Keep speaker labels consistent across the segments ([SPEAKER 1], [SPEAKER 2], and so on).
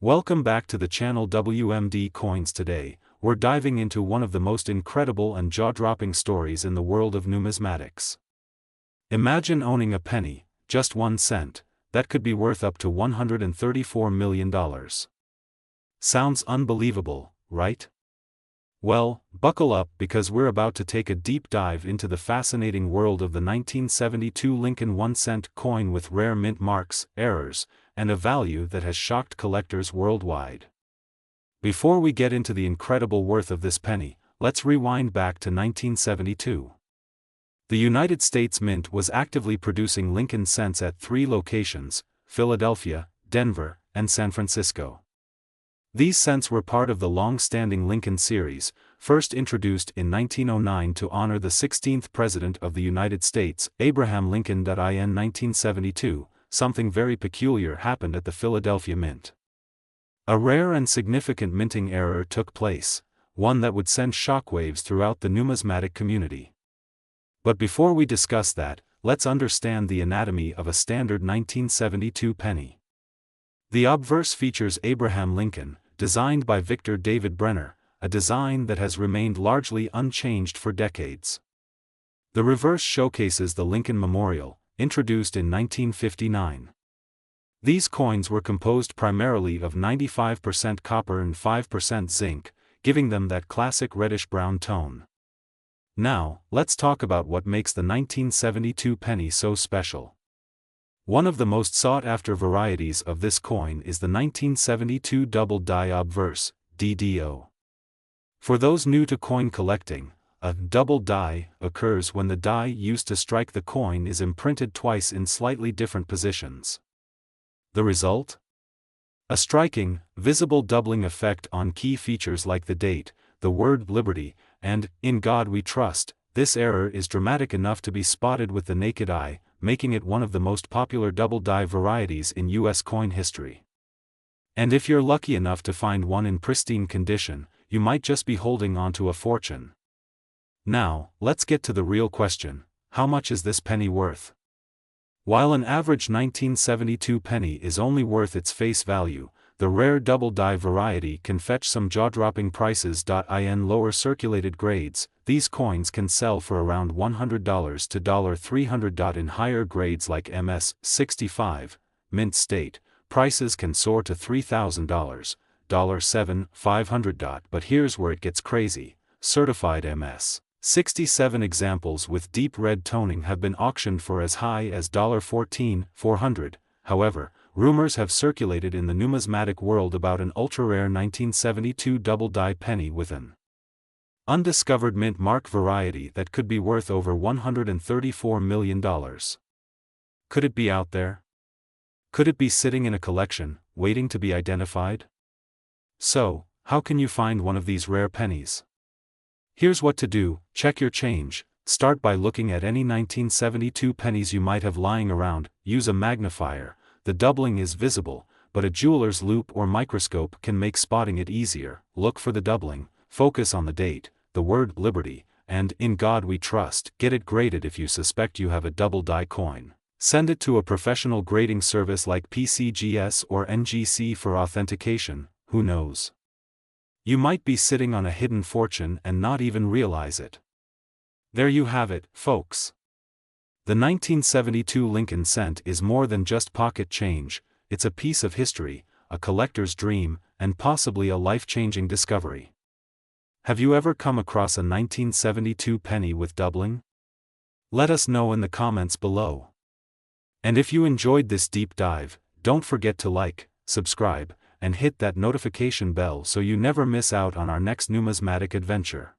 [SPEAKER 1] Welcome back to the channel WMD Coins. Today, we're diving into one of the most incredible and jaw-dropping stories in the world of numismatics. Imagine owning a penny, just 1 cent, that could be worth up to $134 million. Sounds unbelievable, right? Well, buckle up because we're about to take a deep dive into the fascinating world of the 1972 Lincoln 1-cent coin with rare mint marks, errors, and a value that has shocked collectors worldwide. Before we get into the incredible worth of this penny, let's rewind back to 1972. The United States Mint was actively producing Lincoln cents at 3 locations: Philadelphia, Denver, and San Francisco. These cents were part of the long-standing Lincoln series, first introduced in 1909 to honor the 16th President of the United States, Abraham Lincoln. In 1972, something very peculiar happened at the Philadelphia Mint. A rare and significant minting error took place, one that would send shockwaves throughout the numismatic community. But before we discuss that, let's understand the anatomy of a standard 1972 penny. The obverse features Abraham Lincoln, designed by Victor David Brenner, a design that has remained largely unchanged for decades. The reverse showcases the Lincoln Memorial, introduced in 1959. These coins were composed primarily of 95% copper and 5% zinc, giving them that classic reddish-brown tone. Now, let's talk about what makes the 1972 penny so special. One of the most sought-after varieties of this coin is the 1972 Double Die Obverse, DDO. For those new to coin collecting, a double die occurs when the die used to strike the coin is imprinted twice in slightly different positions. The result? A striking, visible doubling effect on key features like the date, the word liberty, and "In God We Trust." This error is dramatic enough to be spotted with the naked eye, making it one of the most popular double die varieties in U.S. coin history. And if you're lucky enough to find one in pristine condition, you might just be holding on to a fortune. Now, let's get to the real question: how much is this penny worth? While an average 1972 penny is only worth its face value, the rare double die variety can fetch some jaw-dropping prices. In lower circulated grades, these coins can sell for around $100 to $300. In higher grades like MS 65, mint state, prices can soar to $3,000, $7,500. But here's where it gets crazy: certified MS 67 examples with deep red toning have been auctioned for as high as $14,400. However, rumors have circulated in the numismatic world about an ultra-rare 1972 double die penny with an undiscovered mint mark variety that could be worth over $134 million. Could it be out there? Could it be sitting in a collection, waiting to be identified? So, how can you find one of these rare pennies? Here's what to do: check your change. Start by looking at any 1972 pennies you might have lying around. Use a magnifier. The doubling is visible, but a jeweler's loupe or microscope can make spotting it easier. Look for the doubling, focus on the date, the word liberty, and "In God We Trust." Get it graded if you suspect you have a double die coin. Send it to a professional grading service like PCGS or NGC for authentication. Who knows? You might be sitting on a hidden fortune and not even realize it. There you have it, folks. The 1972 Lincoln cent is more than just pocket change. It's a piece of history, a collector's dream, and possibly a life-changing discovery. Have you ever come across a 1972 penny with doubling? Let us know in the comments below. And if you enjoyed this deep dive, don't forget to like, subscribe, and hit that notification bell so you never miss out on our next numismatic adventure.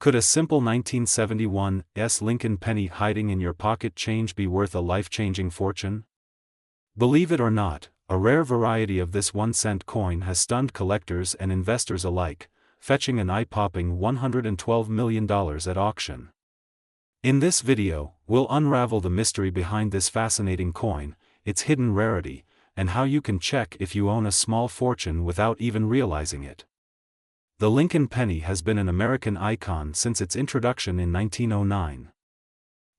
[SPEAKER 1] Could a simple 1971 Lincoln penny hiding in your pocket change be worth a life-changing fortune? Believe it or not, a rare variety of this 1-cent coin has stunned collectors and investors alike, fetching an eye-popping $112 million at auction. In this video, we'll unravel the mystery behind this fascinating coin, its hidden rarity, and how you can check if you own a small fortune without even realizing it. The Lincoln penny has been an American icon since its introduction in 1909.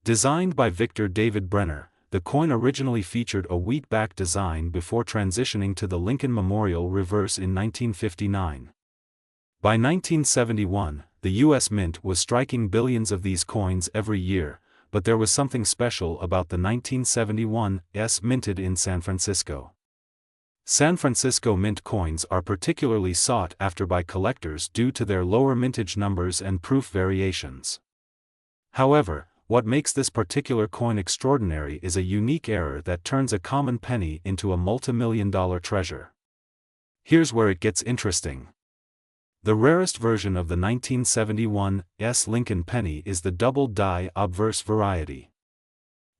[SPEAKER 1] Designed by Victor David Brenner, the coin originally featured a wheat-back design before transitioning to the Lincoln Memorial reverse in 1959. By 1971, the U.S. Mint was striking billions of these coins every year, but there was something special about the 1971s minted in San Francisco. San Francisco Mint coins are particularly sought after by collectors due to their lower mintage numbers and proof variations. However, what makes this particular coin extraordinary is a unique error that turns a common penny into a multi-million-dollar treasure. Here's where it gets interesting. The rarest version of the 1971s Lincoln penny is the double-die obverse variety.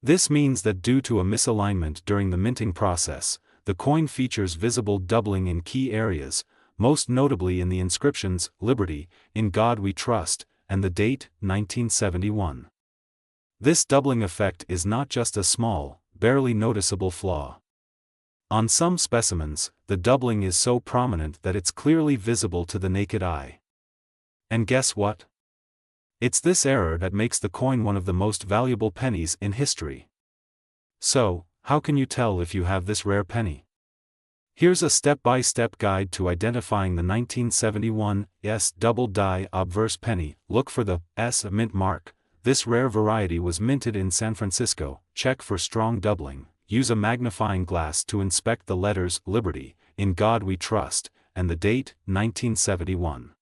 [SPEAKER 1] This means that due to a misalignment during the minting process, the coin features visible doubling in key areas, most notably in the inscriptions, "Liberty, in God We Trust," and the date, 1971. This doubling effect is not just a small, barely noticeable flaw. On some specimens, the doubling is so prominent that it's clearly visible to the naked eye. And guess what? It's this error that makes the coin one of the most valuable pennies in history. So, how can you tell if you have this rare penny? Here's a step-by-step guide to identifying the 1971s double-die obverse penny. Look for the S mint mark. This rare variety was minted in San Francisco. Check for strong doubling. Use a magnifying glass to inspect the letters "Liberty, in God We Trust," and the date, 1971.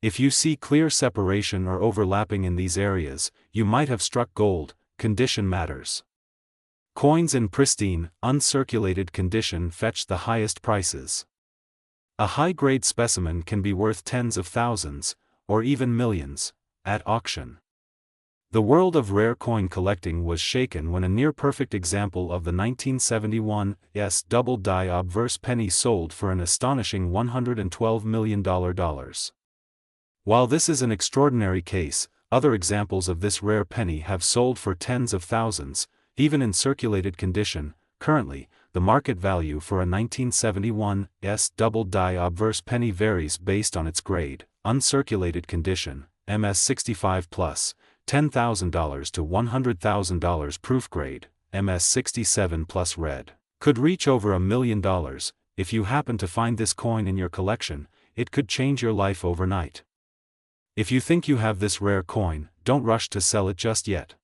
[SPEAKER 1] If you see clear separation or overlapping in these areas, you might have struck gold. Condition matters. Coins in pristine, uncirculated condition fetch the highest prices. A high-grade specimen can be worth tens of thousands, or even millions, at auction. The world of rare coin collecting was shaken when a near-perfect example of the 1971s double-die obverse penny sold for an astonishing $112 million. While this is an extraordinary case, other examples of this rare penny have sold for tens of thousands, even in circulated condition. Currently, the market value for a 1971s double-die obverse penny varies based on its grade. Uncirculated condition, MS65+, $10,000 to $100,000. Proof grade, MS67+ red, could reach over $1 million. If you happen to find this coin in your collection, it could change your life overnight. If you think you have this rare coin, don't rush to sell it just yet.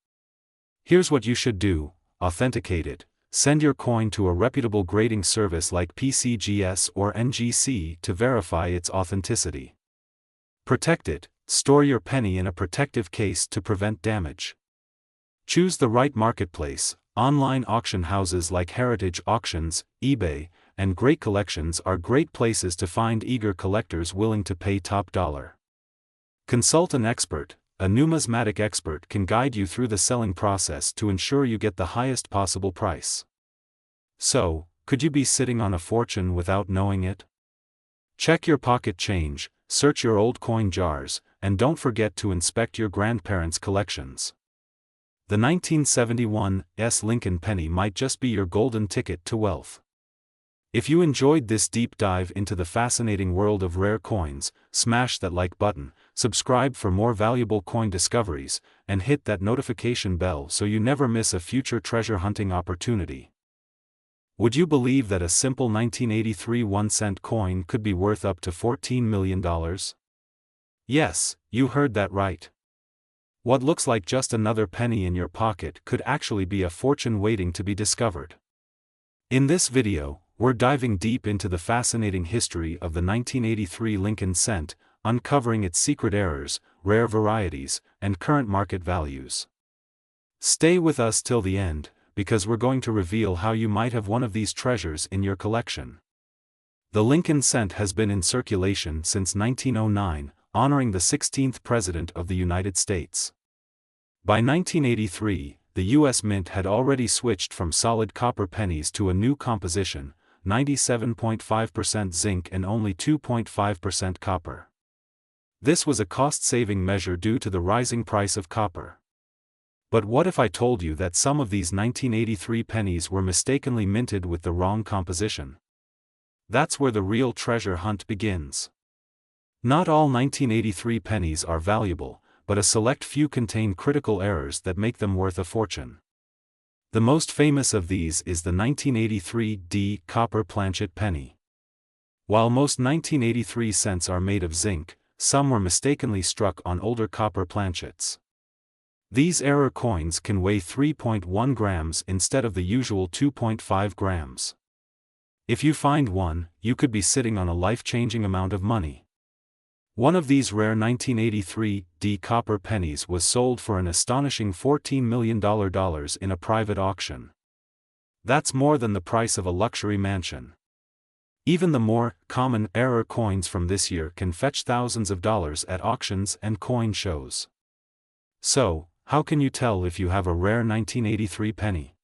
[SPEAKER 1] Here's what you should do: authenticate it. Send your coin to a reputable grading service like PCGS or NGC to verify its authenticity. Protect it. Store your penny in a protective case to prevent damage. Choose the right marketplace. Online auction houses like Heritage Auctions, eBay, and Great Collections are great places to find eager collectors willing to pay top dollar. Consult an expert. A numismatic expert can guide you through the selling process to ensure you get the highest possible price. So, could you be sitting on a fortune without knowing it? Check your pocket change, search your old coin jars, and don't forget to inspect your grandparents' collections. The 1971s Lincoln penny might just be your golden ticket to wealth. If you enjoyed this deep dive into the fascinating world of rare coins, smash that like button, subscribe for more valuable coin discoveries, and hit that notification bell so you never miss a future treasure hunting opportunity. Would you believe that a simple 1983 1-cent coin could be worth up to $14 million? Yes, you heard that right. What looks like just another penny in your pocket could actually be a fortune waiting to be discovered. In this video, we're diving deep into the fascinating history of the 1983 Lincoln cent, uncovering its secret errors, rare varieties, and current market values. Stay with us till the end, because we're going to reveal how you might have one of these treasures in your collection. The Lincoln cent has been in circulation since 1909, honoring the 16th President of the United States. By 1983, the U.S. Mint had already switched from solid copper pennies to a new composition, 97.5% zinc and only 2.5% copper. This was a cost-saving measure due to the rising price of copper. But what if I told you that some of these 1983 pennies were mistakenly minted with the wrong composition? That's where the real treasure hunt begins. Not all 1983 pennies are valuable, but a select few contain critical errors that make them worth a fortune. The most famous of these is the 1983 D copper planchet penny. While most 1983 cents are made of zinc, some were mistakenly struck on older copper planchets. These error coins can weigh 3.1 grams instead of the usual 2.5 grams. If you find one, you could be sitting on a life-changing amount of money. One of these rare 1983 D copper pennies was sold for an astonishing $14 million in a private auction. That's more than the price of a luxury mansion. Even the more common error coins from this year can fetch thousands of dollars at auctions and coin shows. So, how can you tell if you have a rare 1983 penny?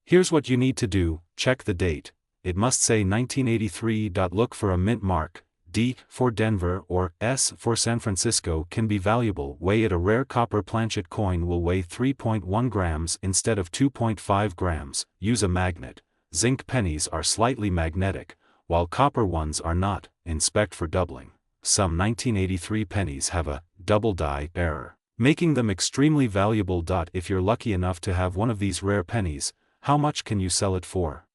[SPEAKER 1] Here's what you need to do: check the date. It must say 1983. Look for a mint mark. D for Denver or S for San Francisco can be valuable. Weigh it. A rare copper planchet coin will weigh 3.1 grams instead of 2.5 grams. Use a magnet. Zinc pennies are slightly magnetic, while copper ones are not. Inspect for doubling. Some 1983 pennies have a double die error, making them extremely valuable. If you're lucky enough to have one of these rare pennies, how much can you sell it for?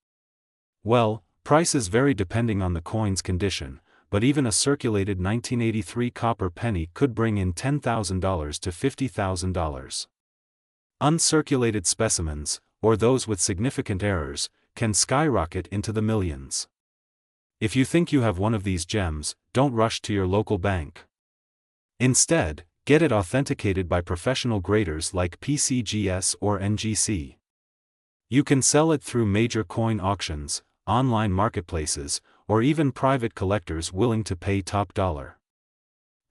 [SPEAKER 1] Well, prices vary depending on the coin's condition, but even a circulated 1983 copper penny could bring in $10,000 to $50,000. Uncirculated specimens, or those with significant errors, can skyrocket into the millions. If you think you have one of these gems, don't rush to your local bank. Instead, get it authenticated by professional graders like PCGS or NGC. You can sell it through major coin auctions, online marketplaces, or even private collectors willing to pay top dollar.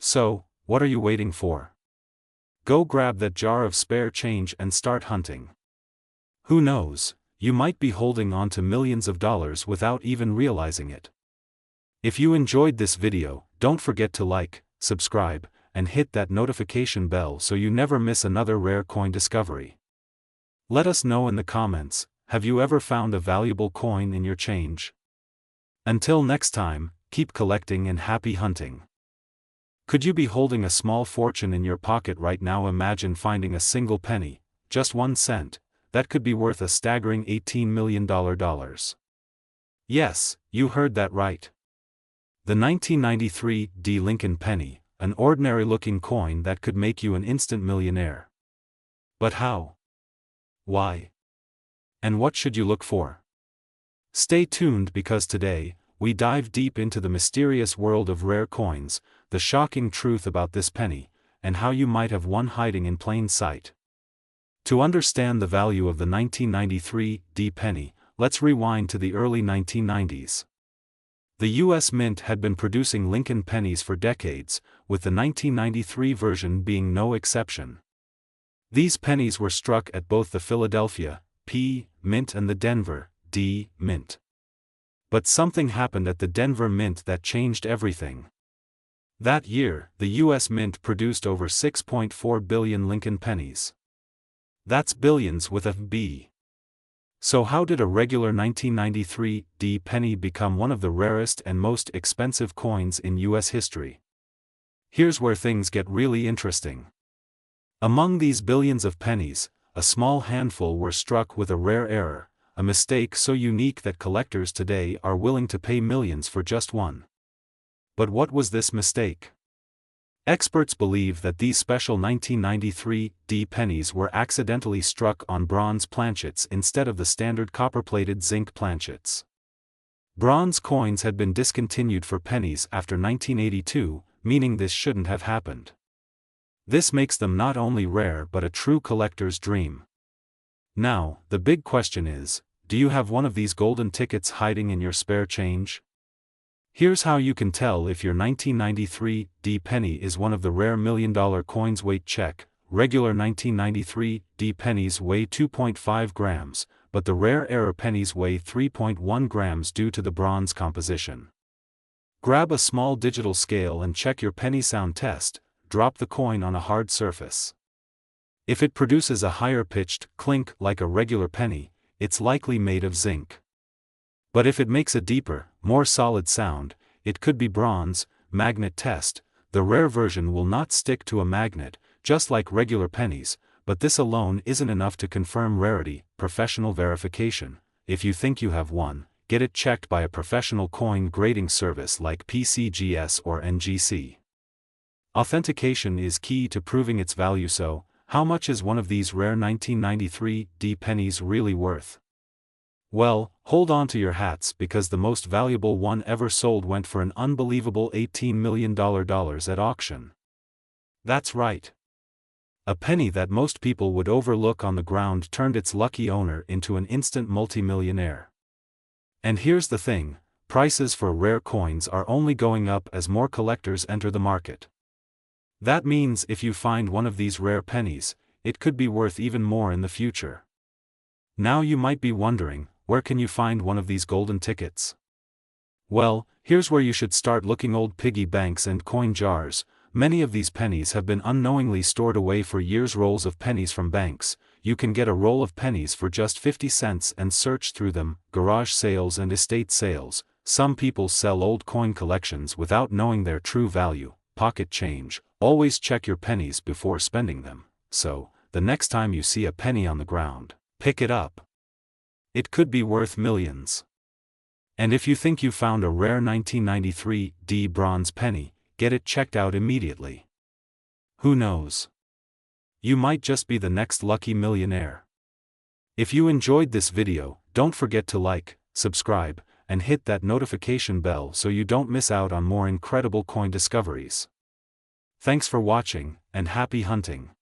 [SPEAKER 1] So, what are you waiting for? Go grab that jar of spare change and start hunting. Who knows, you might be holding on to millions of dollars without even realizing it. If you enjoyed this video, don't forget to like, subscribe, and hit that notification bell so you never miss another rare coin discovery. Let us know in the comments, have you ever found a valuable coin in your change? Until next time, keep collecting and happy hunting. Could you be holding a small fortune in your pocket right now? Imagine finding a single penny, just 1 cent, that could be worth a staggering $18 million. Yes, you heard that right. The 1993 D Lincoln penny, an ordinary-looking coin that could make you an instant millionaire. But how? Why? And what should you look for? Stay tuned because today, we dive deep into the mysterious world of rare coins, the shocking truth about this penny, and how you might have one hiding in plain sight. To understand the value of the 1993 D penny, let's rewind to the early 1990s. The U.S. Mint had been producing Lincoln pennies for decades, with the 1993 version being no exception. These pennies were struck at both the Philadelphia P Mint and the Denver D Mint. But something happened at the Denver Mint that changed everything. That year, the U.S. Mint produced over 6.4 billion Lincoln pennies. That's billions with a B. So how did a regular 1993 D penny become one of the rarest and most expensive coins in U.S. history? Here's where things get really interesting. Among these billions of pennies, a small handful were struck with a rare error, a mistake so unique that collectors today are willing to pay millions for just one. But what was this mistake? Experts believe that these special 1993 D pennies were accidentally struck on bronze planchets instead of the standard copper-plated zinc planchets. Bronze coins had been discontinued for pennies after 1982, meaning this shouldn't have happened. This makes them not only rare but a true collector's dream. Now, the big question is, do you have one of these golden tickets hiding in your spare change? Here's how you can tell if your 1993 D penny is one of the rare million-dollar coins. Weight check. Regular 1993 D pennies weigh 2.5 grams, but the rare error pennies weigh 3.1 grams due to the bronze composition. Grab a small digital scale and check your penny sound test. Drop the coin on a hard surface. If it produces a higher-pitched clink like a regular penny, it's likely made of zinc. But if it makes a deeper, more solid sound, it could be bronze. Magnet test. The rare version will not stick to a magnet, just like regular pennies, But this alone isn't enough to confirm rarity. Professional verification. If you think you have one, get it checked by a professional coin grading service like PCGS or NGC. Authentication is key to proving its value. So, how much is one of these rare 1993 D pennies really worth? Well, hold on to your hats, because the most valuable one ever sold went for an unbelievable $18 million at auction. That's right. A penny that most people would overlook on the ground turned its lucky owner into an instant multimillionaire. And here's the thing, prices for rare coins are only going up as more collectors enter the market. That means if you find one of these rare pennies, it could be worth even more in the future. Now you might be wondering, where can you find one of these golden tickets? Well, here's where you should start looking: old piggy banks and coin jars. Many of these pennies have been unknowingly stored away for years. Rolls of pennies from banks. You can get a roll of pennies for just 50 cents and search through them. Garage sales and estate sales. Some people sell old coin collections without knowing their true value. Pocket change. Always check your pennies before spending them, so, the next time you see a penny on the ground, pick it up. It could be worth millions. And if you think you found a rare 1993 D bronze penny, get it checked out immediately. Who knows? You might just be the next lucky millionaire. If you enjoyed this video, don't forget to like, subscribe, and hit that notification bell so you don't miss out on more incredible coin discoveries. Thanks for watching, and happy hunting.